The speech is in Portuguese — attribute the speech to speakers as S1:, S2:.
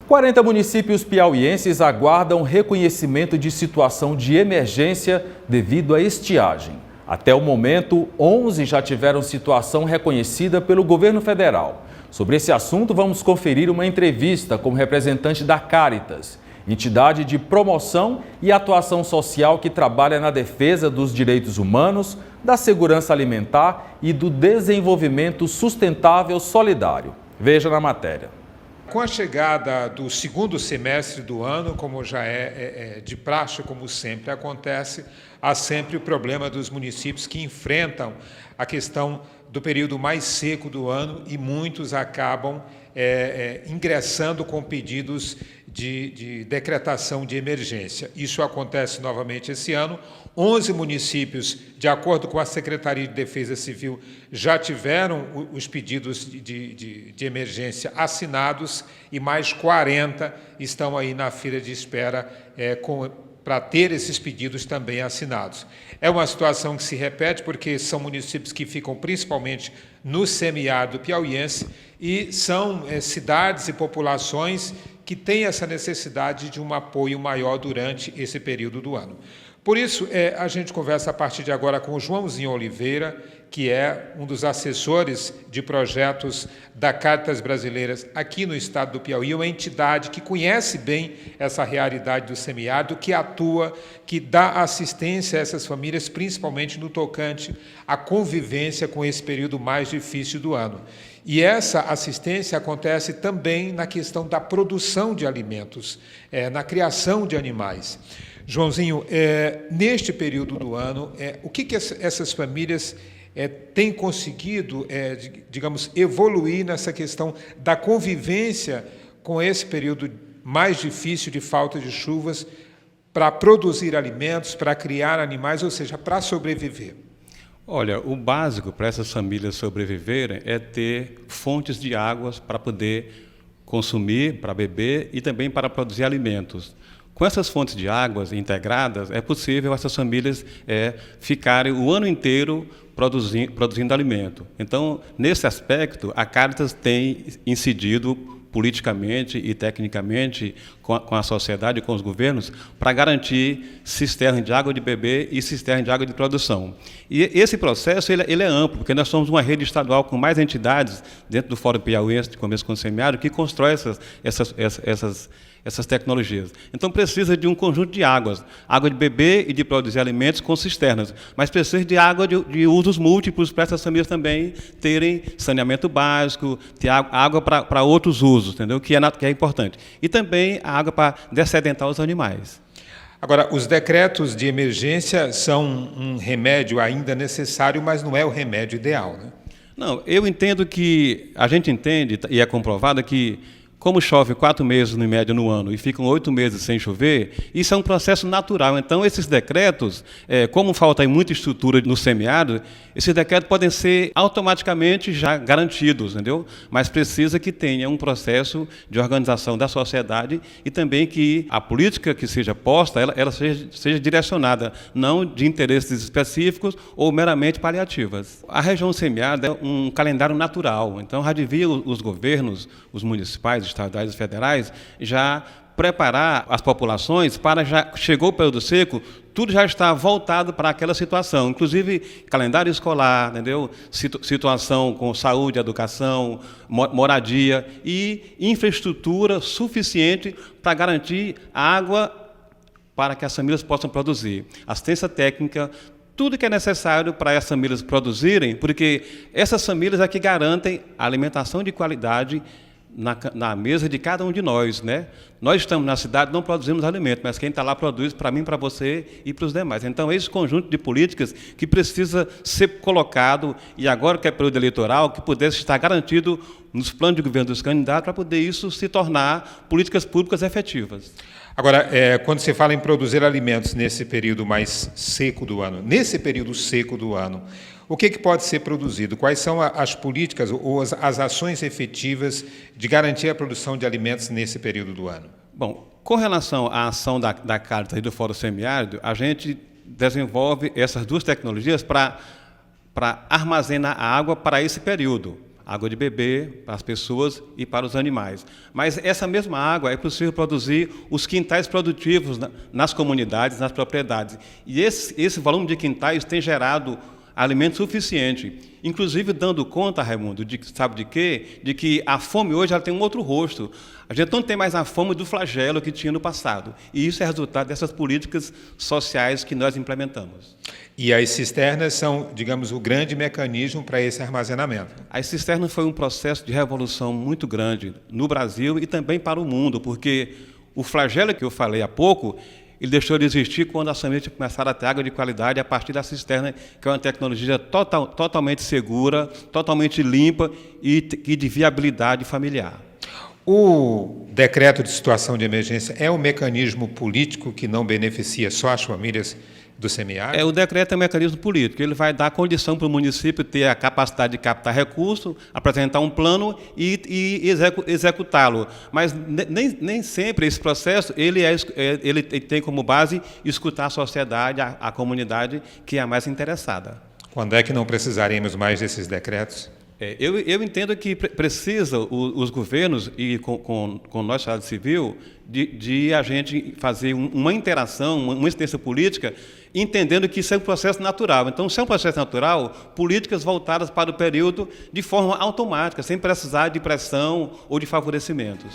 S1: 40 municípios piauienses aguardam reconhecimento de situação de emergência devido à estiagem. Até o momento, 11 já tiveram situação reconhecida pelo governo federal. Sobre esse assunto, vamos conferir uma entrevista com o representante da Caritas, entidade de promoção e atuação social que trabalha na defesa dos direitos humanos, da segurança alimentar e do desenvolvimento sustentável solidário. Veja na matéria.
S2: Com a chegada do segundo semestre do ano, como já é de praxe, como sempre acontece, há sempre o problema dos municípios que enfrentam a questão do período mais seco do ano e muitos acabam ingressando com pedidos de decretação de emergência. Isso acontece novamente esse ano. 11 municípios, de acordo com a Secretaria de Defesa Civil, já tiveram os pedidos de emergência assinados e mais 40 estão aí na fila de espera para ter esses pedidos também assinados. É uma situação que se repete porque são municípios que ficam principalmente no semiárido piauiense e são cidades e populações que têm essa necessidade de um apoio maior durante esse período do ano. Por isso, a gente conversa a partir de agora com o Joãozinho Oliveira, que é um dos assessores de projetos da Caritas Brasileiras aqui no estado do Piauí, uma entidade que conhece bem essa realidade do semiárido, que atua, que dá assistência a essas famílias, principalmente no tocante à convivência com esse período mais difícil do ano. E essa assistência acontece também na questão da produção de alimentos, na criação de animais. Joãozinho, neste período do ano, o que essas famílias têm conseguido, digamos, evoluir nessa questão da convivência com esse período mais difícil de falta de chuvas para produzir alimentos, para criar animais, ou seja, para sobreviver?
S3: Olha, o básico para essas famílias sobreviverem é ter fontes de águas para poder consumir, para beber e também para produzir alimentos. Com essas fontes de águas integradas, é possível essas famílias ficarem o ano inteiro produzindo alimento. Então, nesse aspecto, a Caritas tem incidido politicamente e tecnicamente com a sociedade, com os governos, para garantir cisternas de água de beber e cisternas de água de produção. E esse processo ele é amplo, porque nós somos uma rede estadual com mais entidades dentro do Fórum Piauiense de Comércio Consignado que constrói essas tecnologias. Então, precisa de um conjunto de águas, água de beber e de produzir alimentos com cisternas, mas precisa de água de usos múltiplos para essas famílias também terem saneamento básico, ter água para outros usos, entendeu? Que é importante. E também a água para dessedentar os animais.
S2: Agora, os decretos de emergência são um remédio ainda necessário, mas não é o remédio ideal, né?
S3: Não, eu entendo que, a gente entende, e é comprovado que como chove 4 meses, em média, no ano, e ficam 8 meses sem chover, isso é um processo natural. Então, esses decretos, como falta muita estrutura no semiárido, esses decretos podem ser automaticamente já garantidos, entendeu? Mas precisa que tenha um processo de organização da sociedade e também que a política que seja posta, ela seja direcionada, não de interesses específicos ou meramente paliativas. A região semiárida é um calendário natural. Então, já devia os governos, os municipais, estaduais e federais, já preparar as populações para, já chegou o período seco, tudo já está voltado para aquela situação, inclusive calendário escolar, entendeu? Situação com saúde, educação, moradia e infraestrutura suficiente para garantir água para que as famílias possam produzir. Assistência técnica, tudo que é necessário para essas famílias produzirem, porque essas famílias é que garantem a alimentação de qualidade na mesa de cada um de nós, né? Nós estamos na cidade, não produzimos alimento, mas quem está lá produz para mim, para você e para os demais. Então, esse conjunto de políticas que precisa ser colocado, e agora que é período eleitoral, que pudesse estar garantido nos planos de governo dos candidatos, para poder isso se tornar políticas públicas efetivas.
S2: Agora, quando se fala em produzir alimentos nesse período mais seco do ano, o que pode ser produzido? Quais são as políticas ou as ações efetivas de garantir a produção de alimentos nesse período do ano?
S3: Bom, com relação à ação da Caritas e do Fórum Semiárido, a gente desenvolve essas duas tecnologias para armazenar a água para esse período. água de beber para as pessoas e para os animais. Mas essa mesma água é possível produzir os quintais produtivos nas comunidades, nas propriedades. E esse volume de quintais tem gerado alimento suficiente, inclusive dando conta, Raimundo, sabe de quê? De que a fome hoje ela tem um outro rosto. A gente não tem mais a fome do flagelo que tinha no passado. E isso é resultado dessas políticas sociais que nós implementamos.
S2: E as cisternas são, digamos, o grande mecanismo para esse armazenamento.
S3: As cisternas foi um processo de revolução muito grande no Brasil e também para o mundo, porque o flagelo que eu falei há pouco, ele deixou de existir quando as famílias começaram a ter água de qualidade a partir da cisterna, que é uma tecnologia totalmente segura, totalmente limpa e de viabilidade familiar.
S2: O decreto de situação de emergência é um mecanismo político que não beneficia só as famílias do semiárido?
S3: O decreto é um mecanismo político. Ele vai dar condição para o município ter a capacidade de captar recursos, apresentar um plano e executá-lo. Mas nem sempre esse processo ele tem como base escutar a sociedade, a comunidade que é a mais interessada.
S2: Quando é que não precisaremos mais desses decretos?
S3: Eu entendo que precisa os governos e com nós, sociedade civil, de a gente fazer uma interação, uma incidência política, entendendo que isso é um processo natural. Então, se é um processo natural, políticas voltadas para o período de forma automática, sem precisar de pressão ou de favorecimentos.